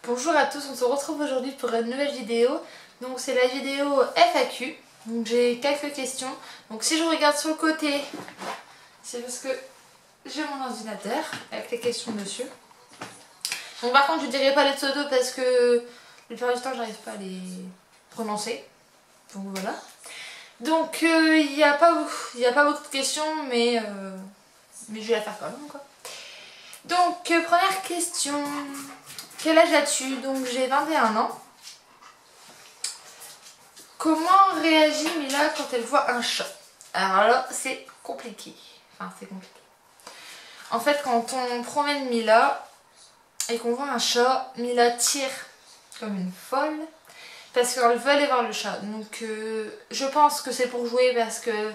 Bonjour à tous, on se retrouve aujourd'hui pour une nouvelle vidéo. Donc c'est la vidéo FAQ. Donc j'ai quelques questions. Donc si je regarde sur le côté, c'est parce que j'ai mon ordinateur avec les questions dessus. Donc par contre je dirai pas les pseudos parce que la plupart du temps j'arrive pas à les prononcer. Donc voilà. Donc il n'y a pas beaucoup de questions mais je vais la faire quand même quoi. Donc première question. Quel âge as-tu? Donc j'ai 21 ans. Comment réagit Mila quand elle voit un chat? Alors là, c'est compliqué. Enfin, c'est compliqué. En fait, quand on promène Mila et qu'on voit un chat, Mila tire comme une folle parce qu'elle veut aller voir le chat. Donc je pense que c'est pour jouer parce que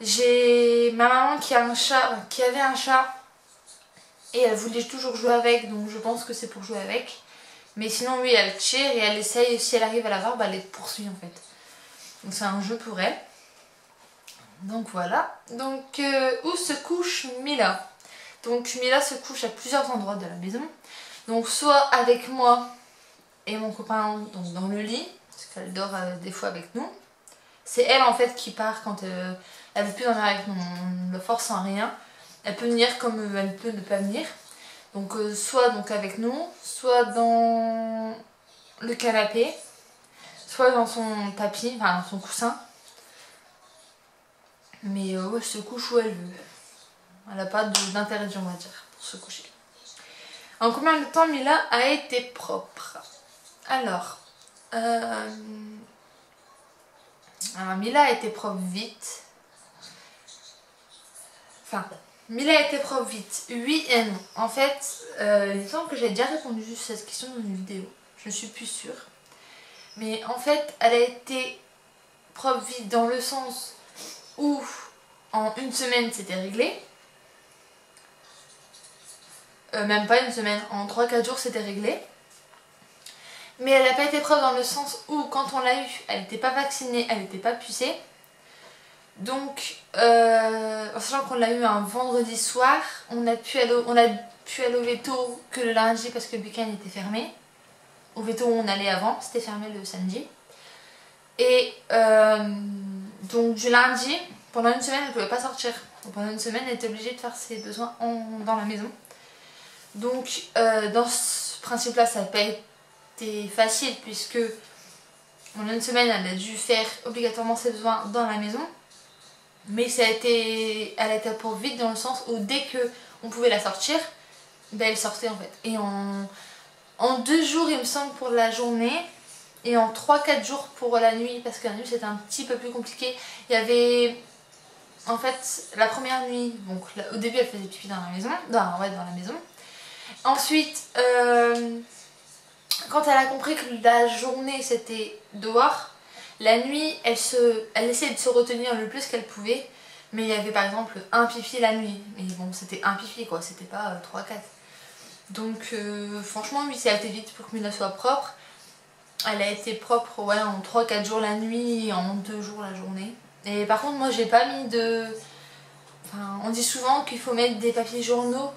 j'ai ma maman qui avait un chat et elle voulait toujours jouer avec, donc je pense que c'est pour jouer avec. Mais sinon oui, elle tire et elle essaye, si elle arrive à la voir, bah, elle les poursuit en fait. Donc c'est un jeu pour elle. Donc voilà. Donc où se couche Mila? Donc Mila se couche à plusieurs endroits de la maison. Donc soit avec moi et mon copain donc dans le lit, parce qu'elle dort des fois avec nous. C'est elle en fait qui part quand elle veut plus dormir avec nous, on ne la force en rien. Elle peut venir comme elle peut ne pas venir. Donc soit donc avec nous, soit dans le canapé, soit dans son tapis, enfin dans son coussin. Mais ouais, elle se couche où elle veut. Elle n'a pas d'interdit, on va dire, pour se coucher. En combien de temps Mila a été propre? Alors Mila a été propre vite. Enfin, Mila a été propre vite. Oui et non. En fait, il me semble que j'ai déjà répondu à cette question dans une vidéo. Je ne suis plus sûre. Mais en fait, elle a été propre vite dans le sens où en une semaine c'était réglé. Même pas une semaine, en 3-4 jours c'était réglé. Mais elle n'a pas été propre dans le sens où quand on l'a eue, elle n'était pas vaccinée, elle n'était pas pucée. Donc, en sachant qu'on l'a eu un vendredi soir, on a pu aller au veto que le lundi parce que le week-end était fermé. Au veto où on allait avant, c'était fermé le samedi. Et donc du lundi, pendant une semaine, elle ne pouvait pas sortir. Donc, pendant une semaine, elle était obligée de faire ses besoins dans la maison. Donc dans ce principe-là, ça n'a pas été facile puisque pendant une semaine, elle a dû faire obligatoirement ses besoins dans la maison. Mais elle a été pour vite dans le sens où dès qu'on pouvait la sortir, ben elle sortait en fait. Et en 2 jours, il me semble, pour la journée. Et en 3-4 jours pour la nuit, parce que la nuit c'était un petit peu plus compliqué. Il y avait en fait la première nuit, donc au début elle faisait pipi dans la maison, dans la maison. Ensuite, quand elle a compris que la journée c'était dehors, la nuit elle essayait de se retenir le plus qu'elle pouvait. Mais il y avait par exemple un pipi la nuit. Mais bon, c'était un pipi quoi, c'était pas 3-4. Donc franchement oui, ça a été vite pour que Mila soit propre. Elle a été propre ouais, en 3-4 jours la nuit et en 2 jours la journée. Et par contre moi j'ai pas mis de... Enfin, on dit souvent qu'il faut mettre des papiers journaux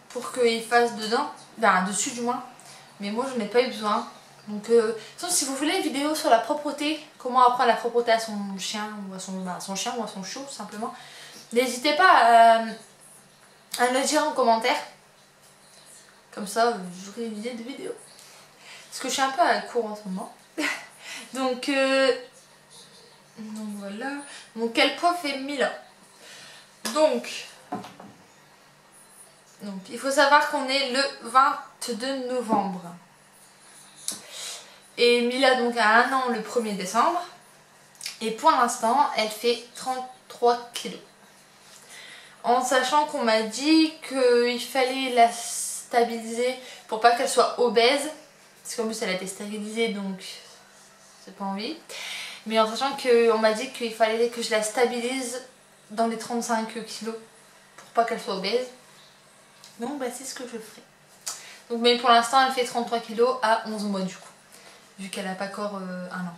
pour qu'ils fassent dedans, ben dessus du moins. Mais moi je n'ai pas eu besoin. Donc si vous voulez une vidéo sur la propreté, comment apprendre la propreté à son chien ou à son chien ou à son chiot tout simplement, n'hésitez pas à me le dire en commentaire. Comme ça j'aurai une idée de vidéo. Parce que je suis un peu à court en ce moment. Donc voilà. Donc quel poids fait Mila? Donc il faut savoir qu'on est le 22 novembre. Et Mila donc a 1 an le 1er décembre. Et pour l'instant elle fait 33 kilos. En sachant qu'on m'a dit qu'il fallait la stabiliser pour pas qu'elle soit obèse. Parce qu'en plus elle a été stérilisée donc c'est pas envie. Mais en sachant qu'on m'a dit qu'il fallait que je la stabilise dans les 35 kilos pour pas qu'elle soit obèse. Donc bah, c'est ce que je ferai. Donc, mais pour l'instant elle fait 33 kilos à 11 mois du coup. Vu qu'elle n'a pas encore 1 an.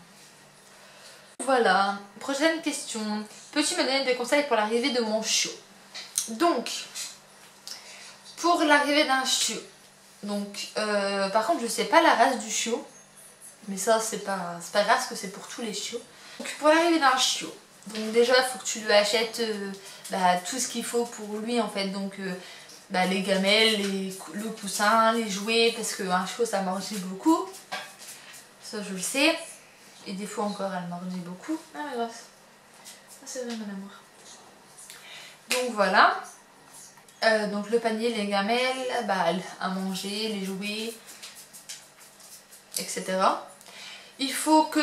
Voilà, prochaine question. Peux-tu me donner des conseils pour l'arrivée de mon chiot? Donc, pour l'arrivée d'un chiot, Donc par contre je sais pas la race du chiot, mais ça c'est pas grave parce que c'est pour tous les chiots. Donc pour l'arrivée d'un chiot, donc déjà il faut que tu lui achètes tout ce qu'il faut pour lui en fait. Donc les gamelles, le coussin, les jouets, parce qu'un chiot ça mordit beaucoup. Ça je le sais. Et des fois encore elle mordit beaucoup. Ah mais grâce. Ah, c'est vrai mon amour. Donc voilà. Donc le panier, les gamelles, à manger, les jouets, etc. Il faut que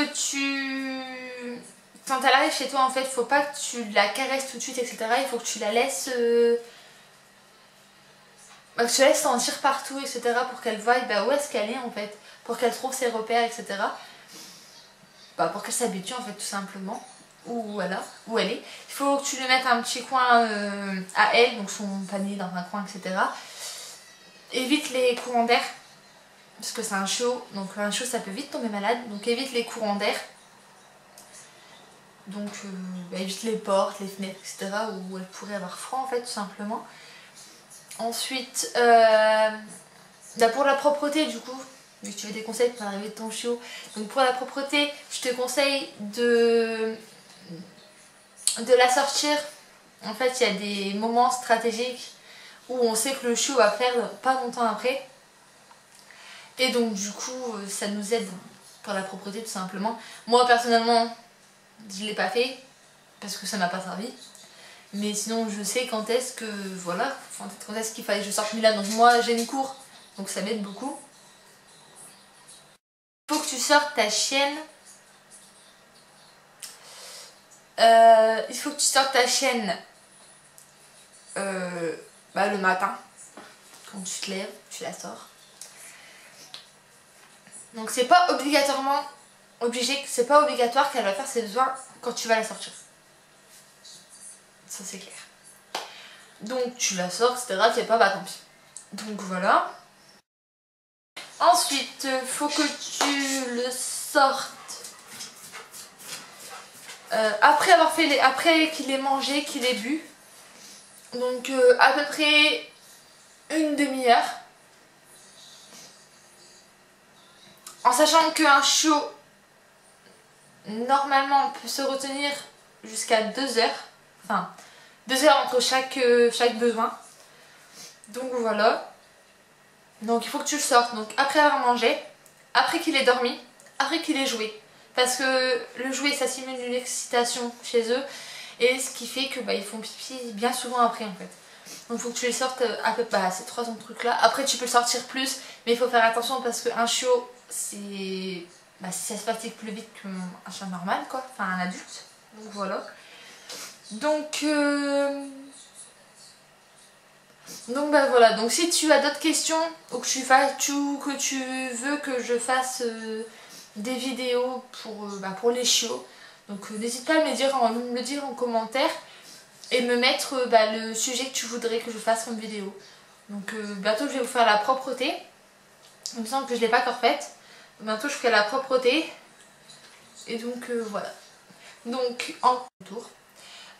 quand elle arrive chez toi en fait, il faut pas que tu la caresses tout de suite, etc. Il faut que tu la laisses... que tu la laisses sentir partout, etc. pour qu'elle voie où est-ce qu'elle est en fait. Pour qu'elle trouve ses repères, etc. Pour qu'elle s'habitue en fait tout simplement. Où elle est. Il faut que tu lui mettes un petit coin à elle, donc son panier dans un coin, etc. Évite les courants d'air, parce que c'est un chiot, donc un chiot ça peut vite tomber malade, donc évite les courants d'air. Donc évite les portes, les fenêtres, etc. où elle pourrait avoir froid en fait tout simplement. Ensuite, pour la propreté du coup, vu que tu veux des conseils pour l'arrivée de ton chiot, donc pour la propreté, je te conseille de la sortir. En fait il y a des moments stratégiques où on sait que le chiot va perdre pas longtemps après. Et donc du coup ça nous aide pour la propreté tout simplement. Moi personnellement je l'ai pas fait parce que ça m'a pas servi. Mais sinon je sais quand est-ce que quand est-ce qu'il fallait que je sorte Milan. Donc moi j'ai une cour, donc ça m'aide beaucoup. Il faut que tu sortes ta chienne. Il faut que tu sortes ta chienne le matin. Quand tu te lèves, tu la sors. Donc c'est pas obligatoirement c'est pas obligatoire qu'elle va faire ses besoins quand tu vas la sortir. Ça c'est clair. Donc tu la sors, etc. Tu fais pas, tant pis. Donc voilà. Ensuite, faut que tu le sortes après qu'il ait mangé, qu'il ait bu. Donc à peu près une demi-heure. En sachant qu'un chiot normalement peut se retenir jusqu'à 2 heures. Enfin 2 heures entre chaque besoin. Donc voilà. Donc il faut que tu le sortes. Donc après avoir mangé, après qu'il ait dormi, après qu'il ait joué. Parce que le jouet ça simule une excitation chez eux. Et ce qui fait que ils font pipi bien souvent après en fait. Donc il faut que tu les sortes à peu près ces 3 trucs là. Après tu peux le sortir plus, mais il faut faire attention parce qu'un chiot c'est... ça se fatigue plus vite qu'un chien normal quoi, enfin un adulte. Donc voilà. Donc voilà, donc si tu as d'autres questions ou que tu veux que je fasse des vidéos pour les chiots, donc n'hésite pas à me le dire en commentaire et me mettre le sujet que tu voudrais que je fasse comme vidéo. Donc bientôt je vais vous faire la propreté. Il me semble que je ne l'ai pas encore faite. Bientôt je ferai la propreté. Et donc voilà. Donc en tour.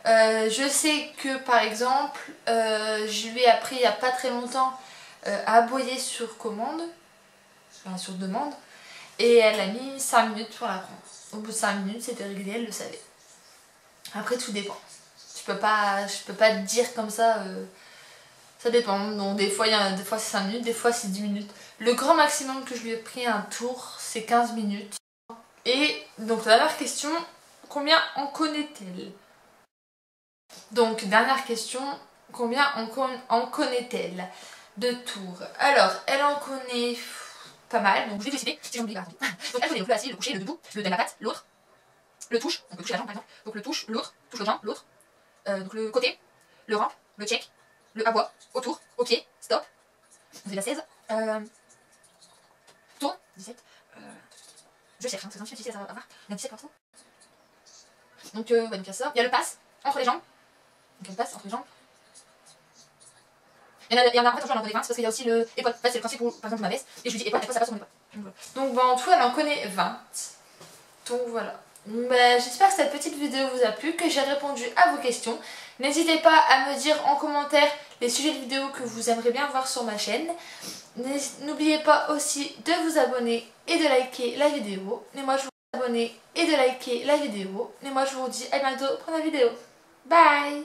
Je sais que par exemple je lui ai appris il n'y a pas très longtemps à aboyer sur commande, enfin sur demande, et elle a mis 5 minutes pour l'apprendre. Au bout de 5 minutes c'était réglé, elle le savait. Après tout dépend. Je peux pas te dire comme ça, ça dépend. Donc des fois c'est 5 minutes, des fois c'est 10 minutes. Le grand maximum que je lui ai pris un tour c'est 15 minutes. Et donc la dernière question, combien en connaît-elle? Donc dernière question, combien en connaît-elle de tours? Alors elle en connaît pas mal, donc je vais décider si j'oublie. Donc elle connaît le assis, le coucher, le debout, le de la patte, l'autre, le touche, donc le toucher la jambe par exemple, donc le touche, l'autre, touche l'autre jambe, l'autre, donc le côté, le rampe, le check, le aboie, autour, ok, stop, on fait la 16, tourne, 17, je cherche, c'est un petit 17 à voir, il y a 17 partout. Donc il y a ça, il y a le passe entre les jambes. Donc elle passe entre les jambes. Il y en a en fait, j'en connais 20 parce qu'il y a aussi le épaule. En fait, c'est le principe où, par exemple, je m'abaisse et je lui dis épaule, ça passe sur mon épaule. Donc en tout, elle en connaît 20. Donc voilà. J'espère que cette petite vidéo vous a plu, que j'ai répondu à vos questions. N'hésitez pas à me dire en commentaire les sujets de vidéos que vous aimeriez bien voir sur ma chaîne. N'oubliez pas aussi de vous abonner et de liker la vidéo. Et moi je vous dis à bientôt pour la vidéo. Bye!